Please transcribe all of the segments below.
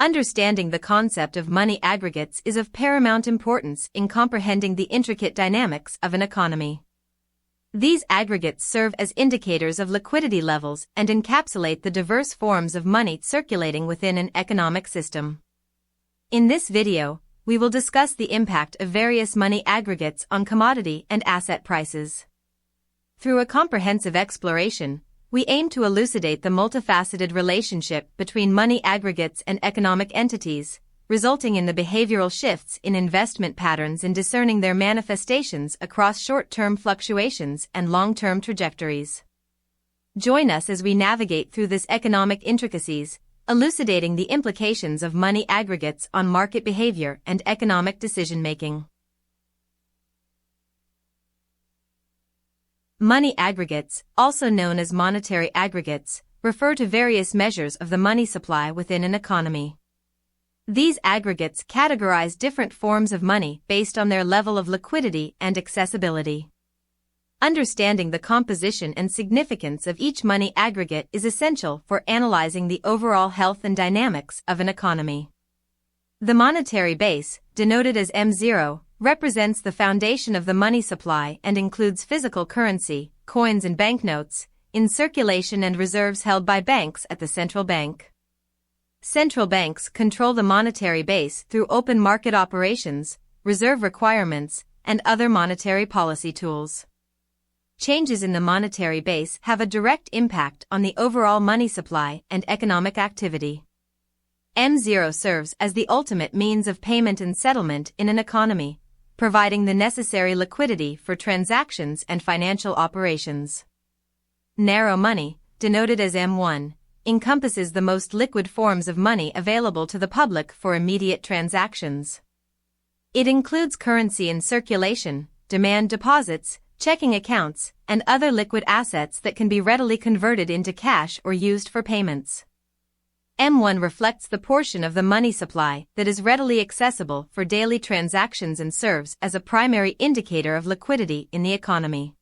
Understanding the concept of money aggregates is of paramount importance in comprehending the intricate dynamics of an economy. These aggregates serve as indicators of liquidity levels and encapsulate the diverse forms of money circulating within an economic system. In this video, we will discuss the impact of various money aggregates on commodity and asset prices. Through a comprehensive exploration, we aim to elucidate the multifaceted relationship between money aggregates and economic entities, resulting in the behavioral shifts in investment patterns and discerning their manifestations across short-term fluctuations and long-term trajectories. Join us as we navigate through this economic intricacies, elucidating the implications of money aggregates on market behavior and economic decision-making. Money aggregates, also known as monetary aggregates, refer to various measures of the money supply within an economy. These aggregates categorize different forms of money based on their level of liquidity and accessibility. Understanding the composition and significance of each money aggregate is essential for analyzing the overall health and dynamics of an economy. The monetary base, denoted as M0, represents the foundation of the money supply and includes physical currency, coins and banknotes, in circulation and reserves held by banks at the central bank. Central banks control the monetary base through open market operations, reserve requirements, and other monetary policy tools. Changes in the monetary base have a direct impact on the overall money supply and economic activity. M0 serves as the ultimate means of payment and settlement in an economy, providing the necessary liquidity for transactions and financial operations. Narrow money, denoted as M1, encompasses the most liquid forms of money available to the public for immediate transactions. It includes currency in circulation, demand deposits, checking accounts, and other liquid assets that can be readily converted into cash or used for payments. M1 reflects the portion of the money supply that is readily accessible for daily transactions and serves as a primary indicator of liquidity in the economy.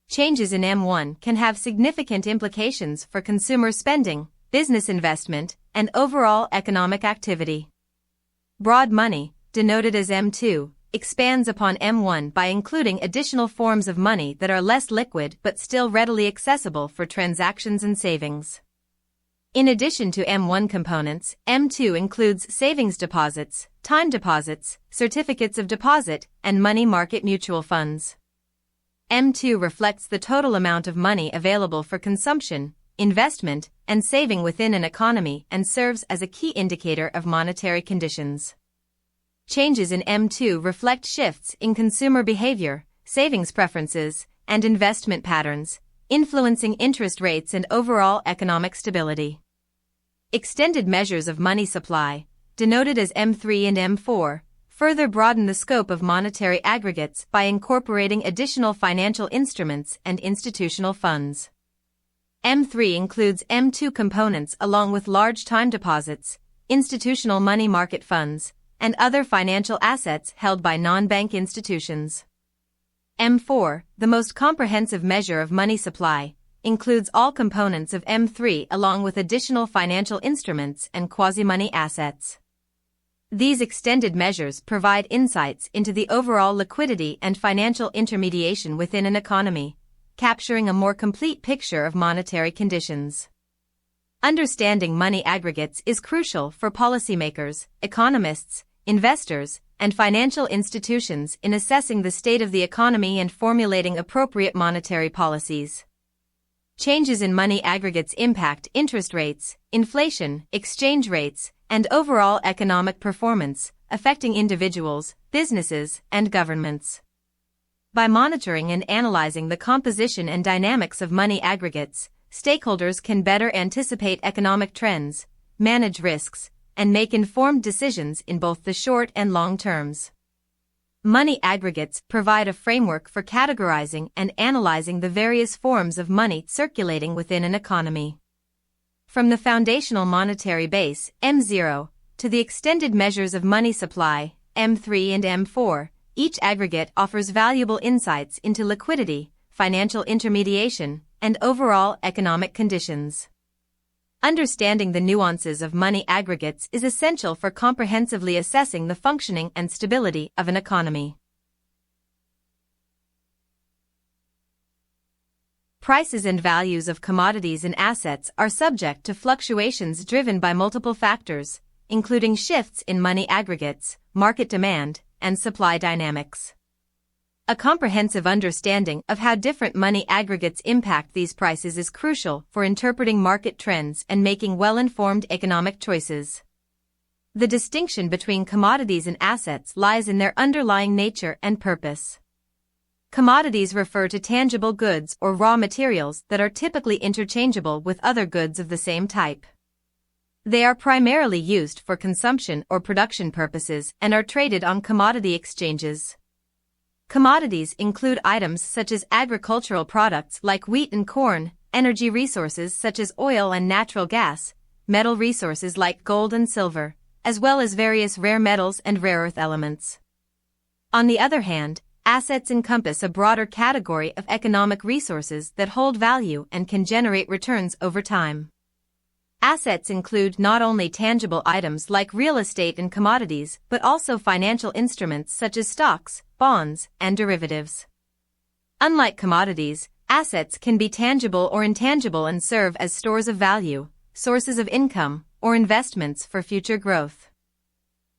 Changes in M1 can have significant implications for consumer spending, business investment, and overall economic activity. Broad money, denoted as M2, expands upon M1 by including additional forms of money that are less liquid but still readily accessible for transactions and savings. In addition to M1 components, M2 includes savings deposits, time deposits, certificates of deposit, and money market mutual funds. M2 reflects the total amount of money available for consumption, investment, and saving within an economy and serves as a key indicator of monetary conditions. Changes in M2 reflect shifts in consumer behavior, savings preferences, and investment patterns, influencing interest rates and overall economic stability. Extended measures of money supply, denoted as M3 and M4, further broaden the scope of monetary aggregates by incorporating additional financial instruments and institutional funds. M3 includes M2 components along with large time deposits, institutional money market funds, and other financial assets held by non-bank institutions. M4, the most comprehensive measure of money supply, includes all components of M3 along with additional financial instruments and quasi-money assets. These extended measures provide insights into the overall liquidity and financial intermediation within an economy, capturing a more complete picture of monetary conditions. Understanding money aggregates is crucial for policymakers, economists, investors, and financial institutions in assessing the state of the economy and formulating appropriate monetary policies. Changes in money aggregates impact interest rates, inflation, exchange rates, and overall economic performance, affecting individuals, businesses, and governments. By monitoring and analyzing the composition and dynamics of money aggregates, stakeholders can better anticipate economic trends, manage risks, and make informed decisions in both the short and long terms. Money aggregates provide a framework for categorizing and analyzing the various forms of money circulating within an economy. From the foundational monetary base, M0, to the extended measures of money supply, M3 and M4, each aggregate offers valuable insights into liquidity, financial intermediation, and overall economic conditions. Understanding the nuances of money aggregates is essential for comprehensively assessing the functioning and stability of an economy. Prices and values of commodities and assets are subject to fluctuations driven by multiple factors, including shifts in money aggregates, market demand, and supply dynamics. A comprehensive understanding of how different money aggregates impact these prices is crucial for interpreting market trends and making well-informed economic choices. The distinction between commodities and assets lies in their underlying nature and purpose. Commodities refer to tangible goods or raw materials that are typically interchangeable with other goods of the same type. They are primarily used for consumption or production purposes and are traded on commodity exchanges. Commodities include items such as agricultural products like wheat and corn, energy resources such as oil and natural gas, metal resources like gold and silver, as well as various rare metals and rare earth elements. On the other hand, assets encompass a broader category of economic resources that hold value and can generate returns over time. Assets include not only tangible items like real estate and commodities, but also financial instruments such as stocks, bonds, and derivatives. Unlike commodities, assets can be tangible or intangible and serve as stores of value, sources of income, or investments for future growth.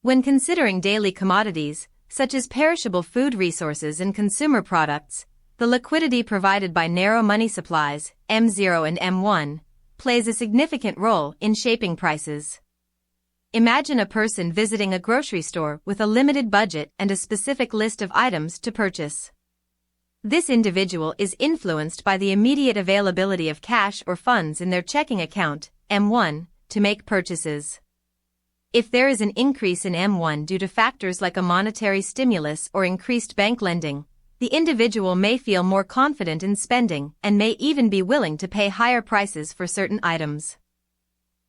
When considering daily commodities, such as perishable food resources and consumer products, the liquidity provided by narrow money supplies, M0 and M1, plays a significant role in shaping prices. Imagine a person visiting a grocery store with a limited budget and a specific list of items to purchase. This individual is influenced by the immediate availability of cash or funds in their checking account, M1, to make purchases. If there is an increase in M1 due to factors like a monetary stimulus or increased bank lending, the individual may feel more confident in spending and may even be willing to pay higher prices for certain items.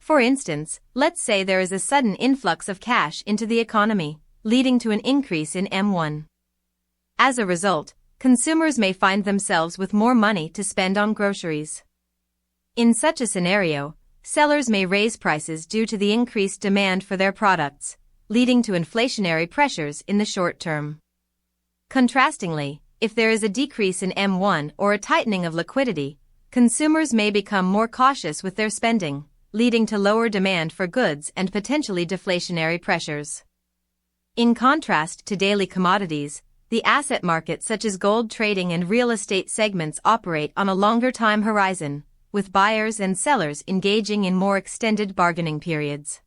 For instance, let's say there is a sudden influx of cash into the economy, leading to an increase in M1. As a result, consumers may find themselves with more money to spend on groceries. In such a scenario, sellers may raise prices due to the increased demand for their products, leading to inflationary pressures in the short term. Contrastingly, if there is a decrease in M1 or a tightening of liquidity, consumers may become more cautious with their spending, leading to lower demand for goods and potentially deflationary pressures. In contrast to daily commodities, the asset market such as gold trading and real estate segments operate on a longer time horizon, with buyers and sellers engaging in more extended bargaining periods.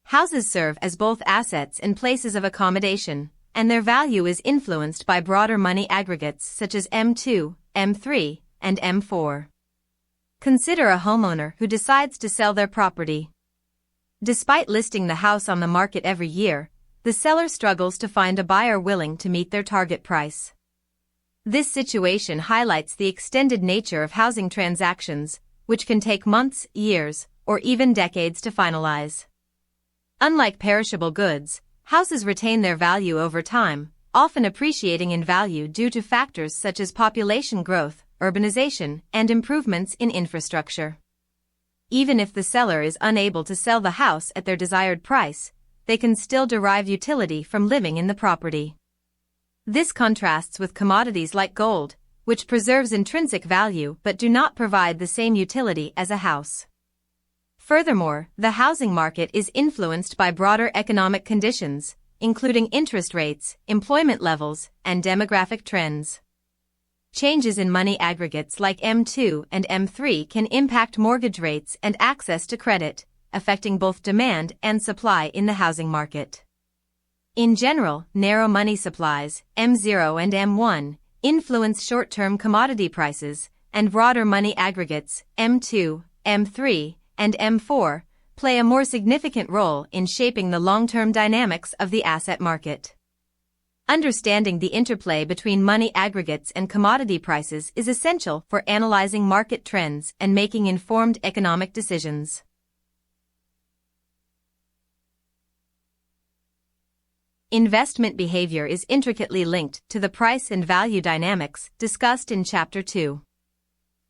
Houses serve as both assets and places of accommodation, and their value is influenced by broader money aggregates such as M2, M3, and M4. Consider a homeowner who decides to sell their property. Despite listing the house on the market every year, the seller struggles to find a buyer willing to meet their target price. This situation highlights the extended nature of housing transactions, which can take months, years, or even decades to finalize. Unlike perishable goods, houses retain their value over time, often appreciating in value due to factors such as population growth, urbanization, and improvements in infrastructure. Even if the seller is unable to sell the house at their desired price, they can still derive utility from living in the property. This contrasts with commodities like gold, which preserves intrinsic value but do not provide the same utility as a house. Furthermore, the housing market is influenced by broader economic conditions, including interest rates, employment levels, and demographic trends. Changes in money aggregates like M2 and M3 can impact mortgage rates and access to credit, affecting both demand and supply in the housing market. In general, narrow money supplies, M0 and M1, influence short-term commodity prices, and broader money aggregates, M2, M3, and M4, play a more significant role in shaping the long-term dynamics of the asset market. Understanding the interplay between money aggregates and commodity prices is essential for analyzing market trends and making informed economic decisions. Investment behavior is intricately linked to the price and value dynamics discussed in Chapter 2.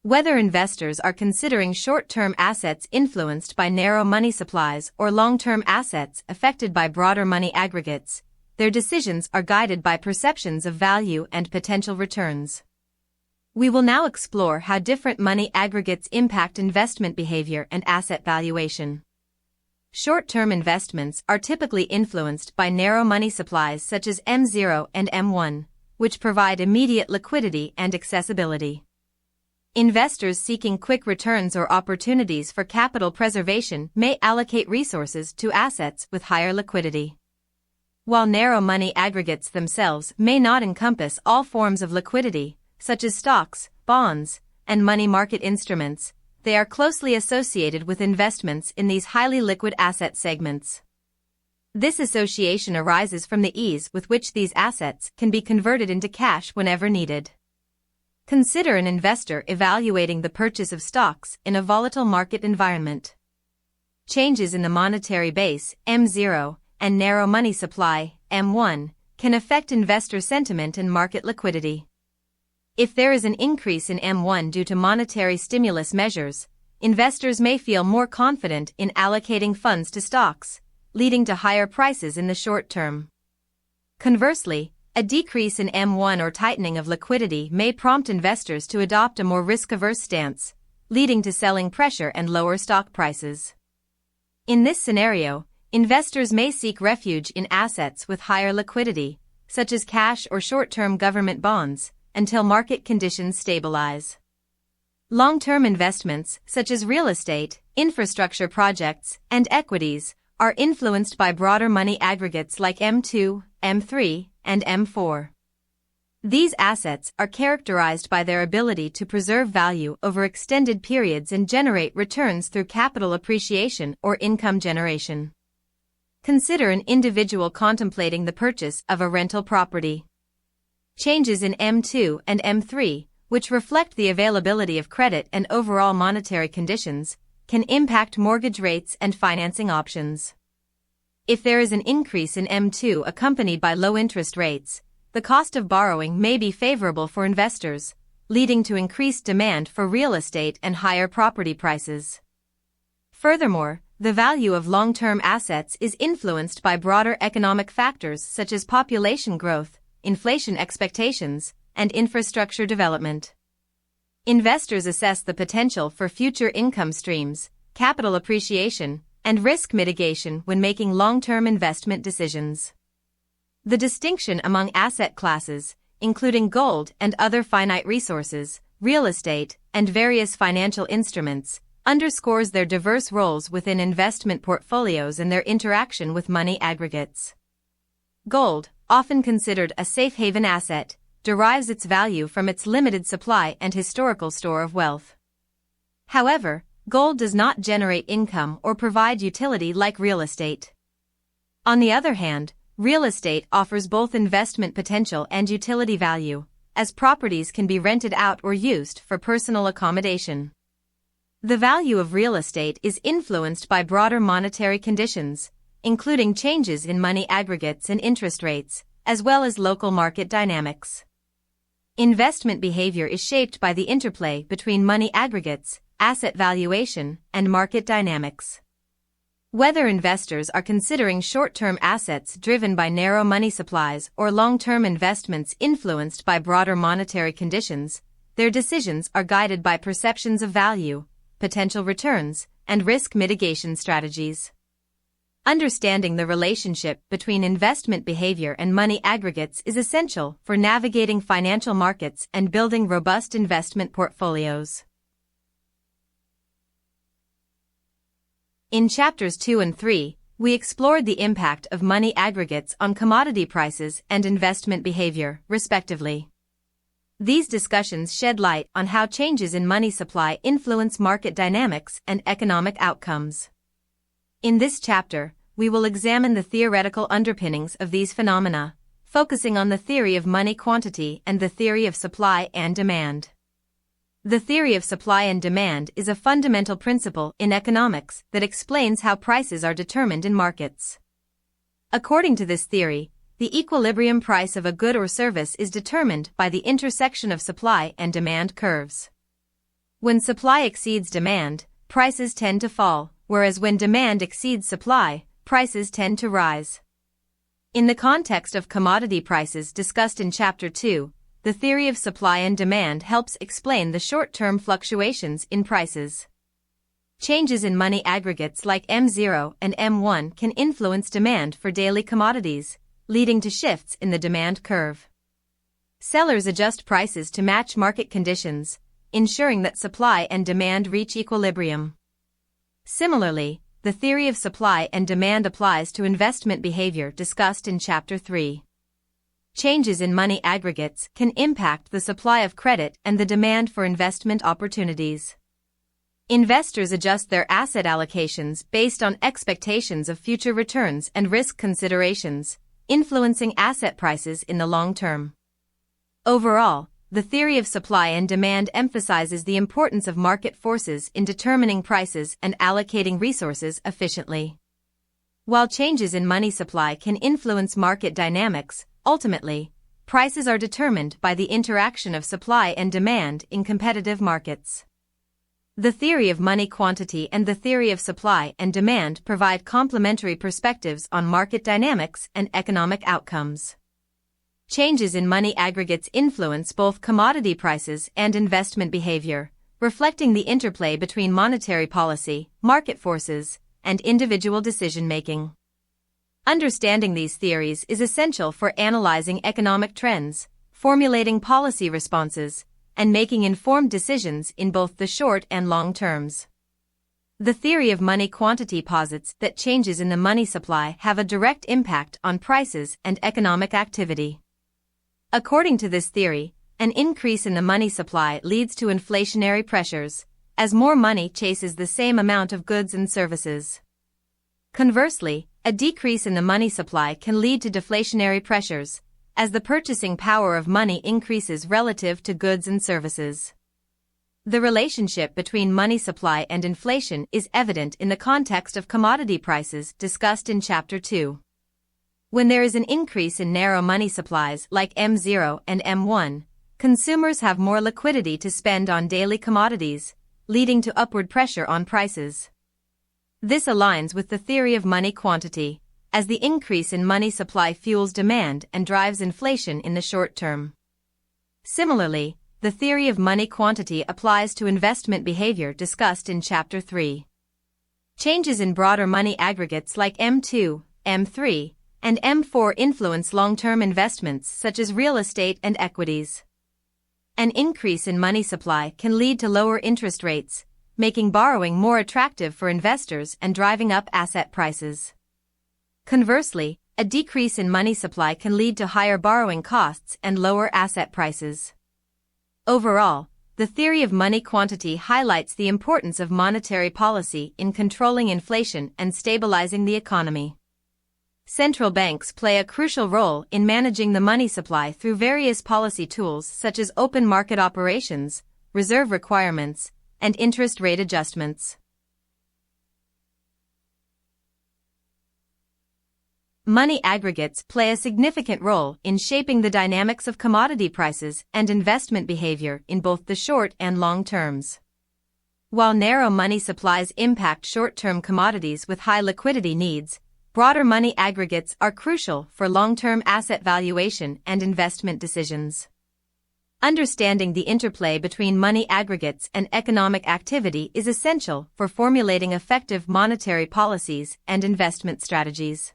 Whether investors are considering short-term assets influenced by narrow money supplies or long-term assets affected by broader money aggregates, their decisions are guided by perceptions of value and potential returns. We will now explore how different money aggregates impact investment behavior and asset valuation. Short-term investments are typically influenced by narrow money supplies such as M0 and M1, which provide immediate liquidity and accessibility. Investors seeking quick returns or opportunities for capital preservation may allocate resources to assets with higher liquidity. While narrow money aggregates themselves may not encompass all forms of liquidity, such as stocks, bonds, and money market instruments, they are closely associated with investments in these highly liquid asset segments. This association arises from the ease with which these assets can be converted into cash whenever needed. Consider an investor evaluating the purchase of stocks in a volatile market environment. Changes in the monetary base, M0, and narrow money supply, M1, can affect investor sentiment and market liquidity. If there is an increase in M1 due to monetary stimulus measures, investors may feel more confident in allocating funds to stocks, leading to higher prices in the short term. Conversely, a decrease in M1 or tightening of liquidity may prompt investors to adopt a more risk-averse stance, leading to selling pressure and lower stock prices. In this scenario, investors may seek refuge in assets with higher liquidity, such as cash or short-term government bonds, until market conditions stabilize. Long-term investments, such as real estate, infrastructure projects, and equities, are influenced by broader money aggregates like M2, M3, and M4. These assets are characterized by their ability to preserve value over extended periods and generate returns through capital appreciation or income generation. Consider an individual contemplating the purchase of a rental property. Changes in M2 and M3, which reflect the availability of credit and overall monetary conditions, can impact mortgage rates and financing options. If there is an increase in M2 accompanied by low interest rates, the cost of borrowing may be favorable for investors, leading to increased demand for real estate and higher property prices. Furthermore, the value of long-term assets is influenced by broader economic factors such as population growth, inflation expectations, and infrastructure development. Investors assess the potential for future income streams, capital appreciation, and risk mitigation when making long-term investment decisions. The distinction among asset classes, including gold and other finite resources, real estate, and various financial instruments, underscores their diverse roles within investment portfolios and their interaction with money aggregates. Gold, often considered a safe haven asset, derives its value from its limited supply and historical store of wealth. However, gold does not generate income or provide utility like real estate. On the other hand, real estate offers both investment potential and utility value, as properties can be rented out or used for personal accommodation. The value of real estate is influenced by broader monetary conditions, including changes in money aggregates and interest rates, as well as local market dynamics. Investment behavior is shaped by the interplay between money aggregates, asset valuation, and market dynamics. Whether investors are considering short-term assets driven by narrow money supplies or long-term investments influenced by broader monetary conditions, their decisions are guided by perceptions of value, potential returns, and risk mitigation strategies. Understanding the relationship between investment behavior and money aggregates is essential for navigating financial markets and building robust investment portfolios. In chapters 2 and 3, we explored the impact of money aggregates on commodity prices and investment behavior, respectively. These discussions shed light on how changes in money supply influence market dynamics and economic outcomes. In this chapter, we will examine the theoretical underpinnings of these phenomena, focusing on the theory of money quantity and the theory of supply and demand. The theory of supply and demand is a fundamental principle in economics that explains how prices are determined in markets. According to this theory, the equilibrium price of a good or service is determined by the intersection of supply and demand curves. When supply exceeds demand, prices tend to fall, whereas when demand exceeds supply, prices tend to rise. In the context of commodity prices discussed in Chapter 2, the theory of supply and demand helps explain the short-term fluctuations in prices. Changes in money aggregates like M0 and M1 can influence demand for daily commodities, leading to shifts in the demand curve. Sellers adjust prices to match market conditions, ensuring that supply and demand reach equilibrium. Similarly, the theory of supply and demand applies to investment behavior discussed in Chapter 3. Changes in money aggregates can impact the supply of credit and the demand for investment opportunities. Investors adjust their asset allocations based on expectations of future returns and risk considerations, influencing asset prices in the long term. Overall, the theory of supply and demand emphasizes the importance of market forces in determining prices and allocating resources efficiently. While changes in money supply can influence market dynamics, ultimately, prices are determined by the interaction of supply and demand in competitive markets. The theory of money quantity and the theory of supply and demand provide complementary perspectives on market dynamics and economic outcomes. Changes in money aggregates influence both commodity prices and investment behavior, reflecting the interplay between monetary policy, market forces, and individual decision-making. Understanding these theories is essential for analyzing economic trends, formulating policy responses, and making informed decisions in both the short and long terms. The theory of money quantity posits that changes in the money supply have a direct impact on prices and economic activity. According to this theory, an increase in the money supply leads to inflationary pressures, as more money chases the same amount of goods and services. Conversely, a decrease in the money supply can lead to deflationary pressures, as the purchasing power of money increases relative to goods and services. The relationship between money supply and inflation is evident in the context of commodity prices discussed in Chapter 2. When there is an increase in narrow money supplies like M0 and M1, consumers have more liquidity to spend on daily commodities, leading to upward pressure on prices. This aligns with the theory of money quantity, as the increase in money supply fuels demand and drives inflation in the short term. Similarly, the theory of money quantity applies to investment behavior discussed in Chapter 3. Changes in broader money aggregates like M2, M3, and M4 influence long-term investments such as real estate and equities. An increase in money supply can lead to lower interest rates, making borrowing more attractive for investors and driving up asset prices. Conversely, a decrease in money supply can lead to higher borrowing costs and lower asset prices. Overall, the theory of money quantity highlights the importance of monetary policy in controlling inflation and stabilizing the economy. Central banks play a crucial role in managing the money supply through various policy tools such as open market operations, reserve requirements, and interest rate adjustments. Money aggregates play a significant role in shaping the dynamics of commodity prices and investment behavior in both the short and long terms. While narrow money supplies impact short-term commodities with high liquidity needs, broader money aggregates are crucial for long-term asset valuation and investment decisions. Understanding the interplay between money aggregates and economic activity is essential for formulating effective monetary policies and investment strategies.